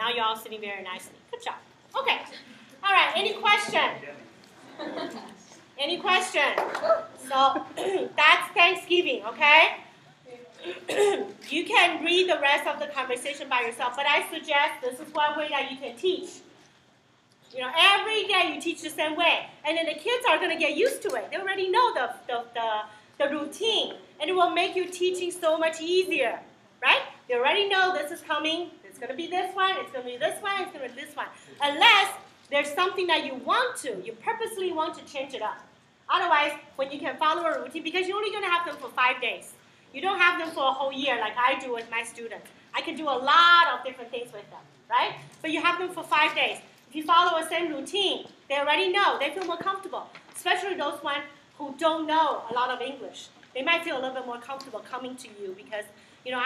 Now you're all sitting very nicely. Good job. Okay. All right, any question? Any question? So that's Thanksgiving, okay? You can read the rest of the conversation by yourself, but I suggest this is one way that you can teach. You know, every day you teach the same way, and then the kids are going to get used to it. They already know the routine, and it will make your teaching so much easier, right? They already know this is coming. It's going to be this one. It's going to be this one. It's going to be this one. Unless there's something that you purposely want to change it up. Otherwise, when you can follow a routine, because you're only going to have them for 5 days. You don't have them for a whole year like I do with my students. I can do a lot of different things with them, right? But you have them for 5 days. If you follow the same routine, they already know. They feel more comfortable, especially those ones who don't know a lot of English. They might feel a little bit more comfortable coming to you because, you know,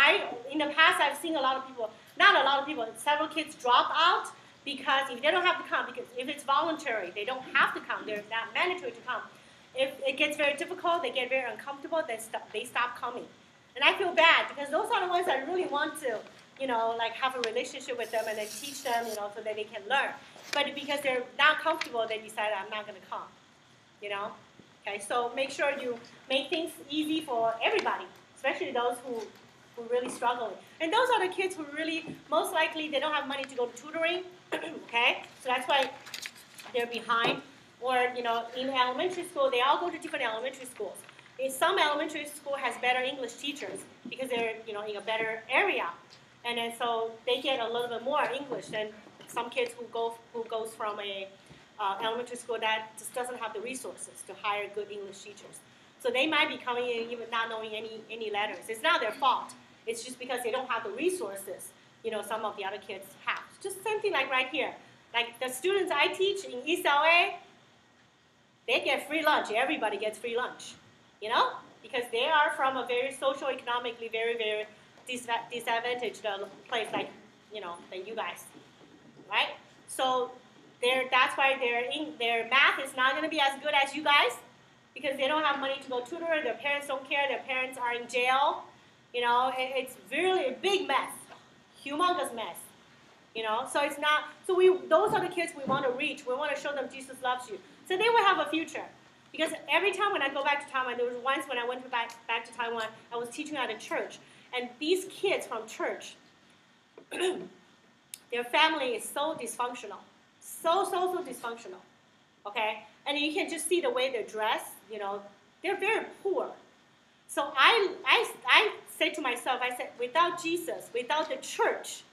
in the past I've seen a lot of people, not a lot of people, several kids drop out because if they don't have to come, because if it's voluntary, they don't have to come. They're not mandatory to come. If it gets very difficult, they get very uncomfortable, they stop coming. And I feel bad because those are the ones I really want to, you know, like have a relationship with them and then teach them, you know, so that they can learn. But because they're not comfortable, they decide I'm not going to come, you know. Okay, so make sure you make things easy for everybody, especially those who really struggle. And those are the kids who really, most likely, they don't have money to go to tutoring, okay? So that's why they're behind. Or, you know, in elementary school, they all go to different elementary schools. In some elementary school has better English teachers because they're, you know, in a better area. And then so they get a little bit more English than some kids who goes from a elementary school that just doesn't have the resources to hire good English teachers. So they might be coming in even not knowing any letters. It's not their fault. It's just because they don't have the resources, you know, some of the other kids have. Just same thing like right here. Like the students I teach in East LA, they get free lunch. Everybody gets free lunch, you know, because they are from a very socio-economically very, very disadvantaged place like, you know, like you guys, right? So that's why their math is not going to be as good as you guys because they don't have money to go tutor. Their parents don't care. Their parents are in jail. You know, it's really a big mess, humongous mess. You know, so it's not. So those are the kids we want to reach. We want to show them Jesus loves you, so they will have a future. Because every time when I go back to Taiwan, there was once when I went back to Taiwan, I was teaching at a church, and these kids from church, their family is so dysfunctional, so dysfunctional. Okay, and you can just see the way they're dressed. You know, they're very poor. So I say to myself, I said, without Jesus, without the church,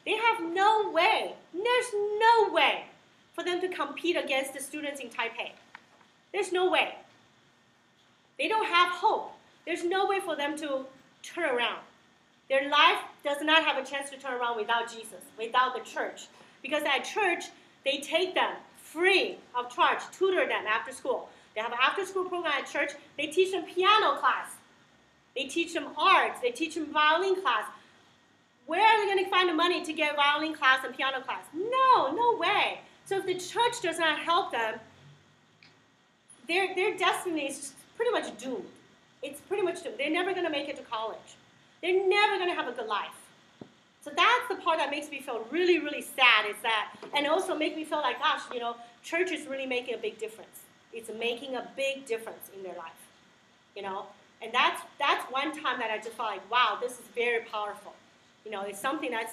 they have no way. There's no way for them to compete against the students in Taipei. There's no way. They don't have hope. There's no way for them to turn around. Their life does not have a chance to turn around without Jesus, without the church. Because at church, they take them free of charge, tutor them after school. They have an after-school program at church. They teach them piano class. They teach them arts. They teach them violin class. Where are they going to find the money to get violin class and piano class? No way. So if the church does not help them, their destiny is pretty much doomed. It's pretty much doomed. They're never going to make it to college. They're never going to have a good life. So that's the part that makes me feel really, really sad is that, and also make me feel like, gosh, you know, church is really making a big difference. It's making a big difference in their life, you know. And that's one time that I just felt like, wow, this is very powerful. You know, it's something that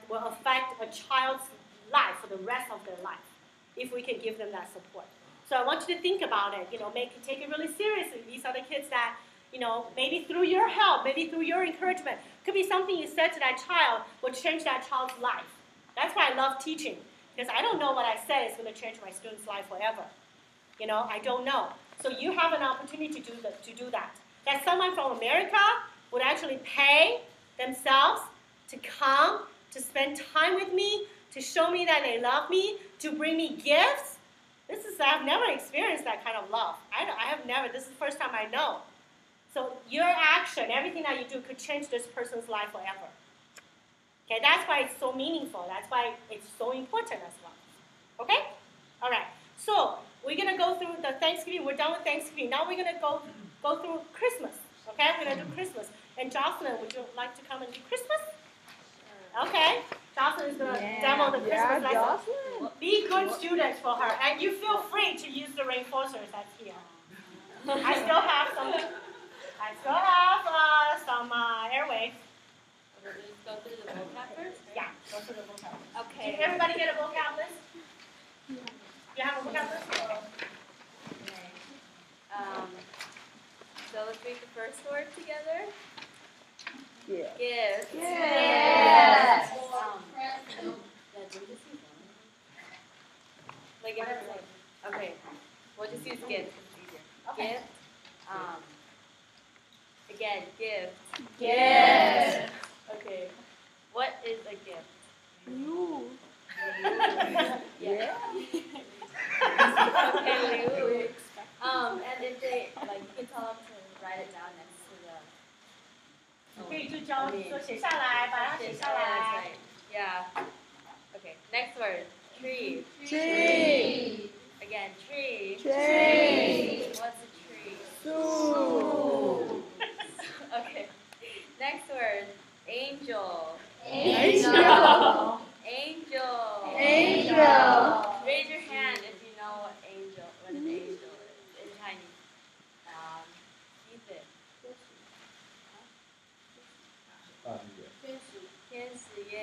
will affect a child's life for the rest of their life if we can give them that support. So I want you to think about it, you know, take it really seriously. These are the kids that, you know, maybe through your help, maybe through your encouragement, could be something you said to that child will change that child's life. That's why I love teaching, because I don't know what I said is going to change my student's life forever. You know, I don't know. So you have an opportunity to do that. That someone from America would actually pay themselves to come, to spend time with me, to show me that they love me, to bring me gifts. I've never experienced that kind of love. I have never. This is the first time I know. So your action, everything that you do could change this person's life forever. Okay, that's why it's so meaningful. That's why it's so important as well. Okay? All right. So we're going to go through the Thanksgiving. We're done with Thanksgiving. Now we're going to go through Christmas. Okay? We're going to do Christmas. And Jocelyn, would you like to come and do Christmas? Okay. Jocelyn is going to demo the Christmas lesson. Be good students for her. And you feel free to use the reinforcers that's here. I still have some airwaves. We'll just go through the vocab first? Yeah, go through the vocab. Okay. Did everybody get a vocab list? You have a vocab list? Okay. So let's read the first word together. Gift. Gift. Yes. Like everything. Okay. We'll just use gift. It's easier. Okay. Gift. Again, gift. Gift. Okay. What is a gift? You. Yeah. Okay, Liu. And if they, like, you can tell them to write it down next to the. 可以就教说写下来，把它写下来。 That's right. Yeah. Okay. Next word. Tree. Tree. Again, tree. Tree. What's a tree? Su. Okay. Next word. Angel. Angel. Angel. Angel. Raise your hand if you know what an angel is in Chinese. Ethan. 天使耶。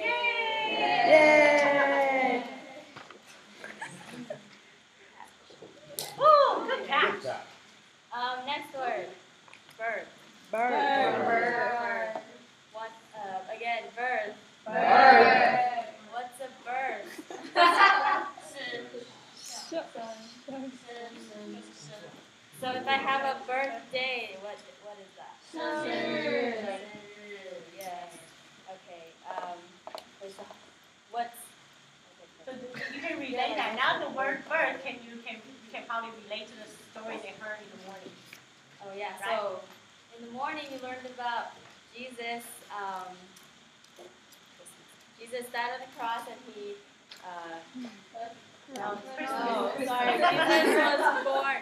Yay. Oh, good catch. Next word. Bird. Bird. What? Again, bird. Bird. What's a bird? So if I have a birthday, what is that? 生日. Yes. Okay. What's? So you can relate that. Now the word birth you can probably relate to the story they heard in the morning. Oh yeah. Right. So in the morning you learned about Jesus. Jesus died on the cross and he. Christmas. Oh, sorry. Jesus was born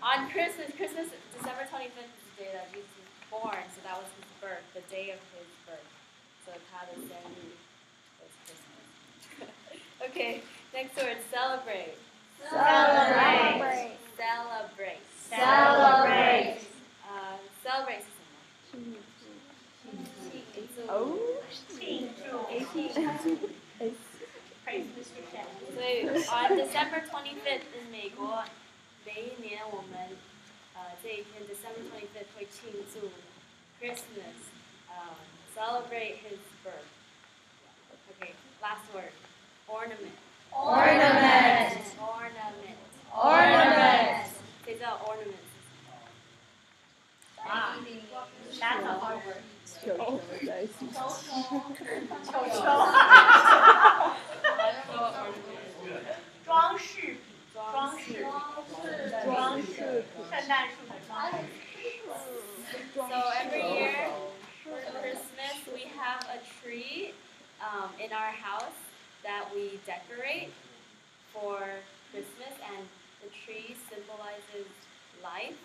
on Christmas. December 25th is the day that Jesus was born. So that was his birth, the day of his birth. So Padre Sandy was Christmas. Okay. Next word. Celebrate. Celebrate. Celebrate. Celebrate. Celebrate. Oh. Praise Mr. Shen. 所以 on December 25th in 美国，每一年我们这一天 December 25th 会庆祝 Christmas, celebrate his birth. Okay, last word, ornament. Ornament. Ornament. Ornament. 谁知道 ornament 是什么？ Wow, that's a hard word. 球球在一起。I don't know what ornament is. 装饰品，装饰。装饰，圣诞树的装饰。 So every year for Christmas we have a tree in our house that we decorate for Christmas, and the tree symbolizes life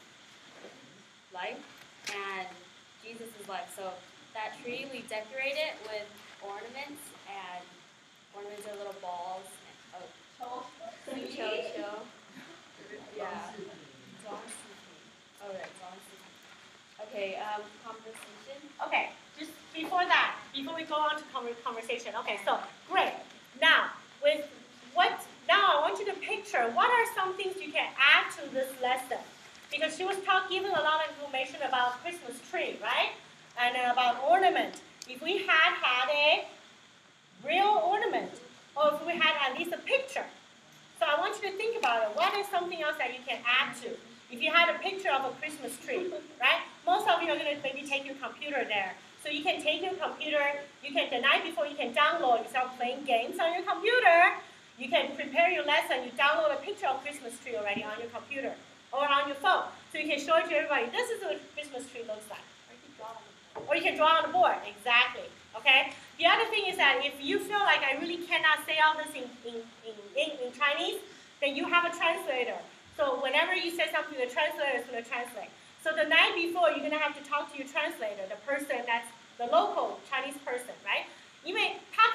and Jesus' life. So that tree, we decorate it with ornaments, and ornaments are little balls. Oh, cho. Yeah. Alright, okay, conversation. Okay, just before that, before we go on to conversation. Okay, so great. Now, now I want you to picture what are some things you can add to this lesson. Because she was giving a lot of information about Christmas tree, right? And about ornament. If we had a real ornament, or if we had at least a picture. So I want you to think about it. What is something else that you can add to? If you had a picture of a Christmas tree, right? Most of you are going to maybe take your computer there. So you can take your computer, the night before you can download, you start playing games on your computer. You can prepare your lesson, you download a picture of Christmas tree already on your computer or on your phone. So you can show it to everybody. This is what a Christmas tree looks like. Or you can draw on the board. Exactly. Okay? The other thing is that if you feel like I really cannot say all this in Chinese, then you have a translator. So whenever you say something, the translator is going to translate. So the night before, you're going to have to talk to your translator, the person that's the local Chinese person, right? 因为他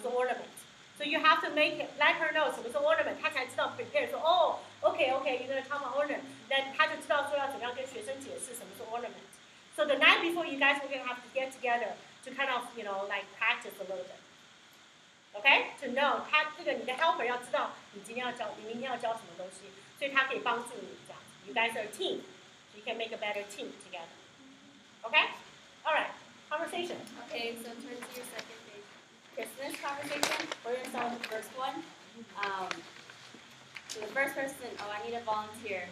是 ornament。So you have to make it, let her know 什么是 ornament， 她才知道 prepare 说哦 ，OK OK，you're gonna talk about ornament，then 她就知道说要怎么样跟学生解释什么是 ornament。So the night before, you guys were gonna have to get together to kind of like practice a little bit. Okay? To know 他这个你的 helper 要知道你明天要教什么东西，所以他可以帮助你这样。You guys are a team, so you can make a better team together. Okay? All right. Conversation. Okay, so turn to your second page. Christmas conversation. We're gonna start with the first one. So the first person. Oh, I need a volunteer.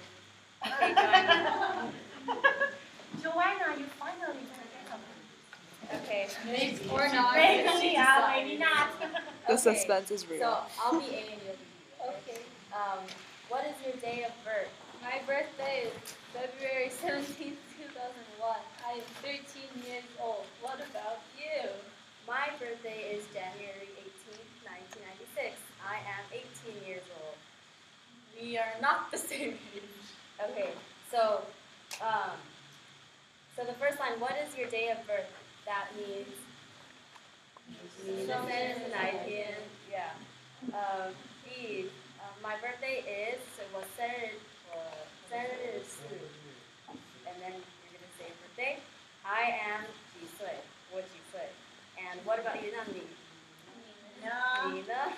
Okay, Joanna. Joanna, you finally gonna get something. Okay. Maybe. Or not. Maybe, yeah, maybe not. The Okay, suspense is real. So I'll be A and you'll be B. Okay. What is your day of birth? My birthday is February 17th, 2001. I am 13 years old. What about you? My birthday is January 18th, 1996. I am 18 years old. We are not the same age. Okay, so the first line, what is your day of birth? That means yeah. B, my birthday is, so what's Saturday? And then you're gonna say birthday. I am 几岁? What 几岁? And what about you, Nani? Nina.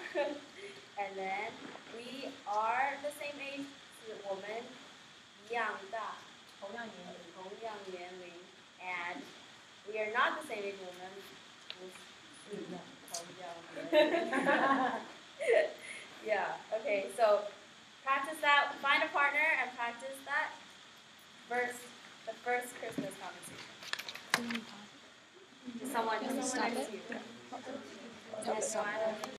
And then we are the same age. 是我们一样大，同样年龄。And we are not the same age. 我们不是同样年龄。Yeah. Okay. So practice that. Find a partner and practice that. The first Christmas conversation. Someone next to you. Stop it. And Joanna.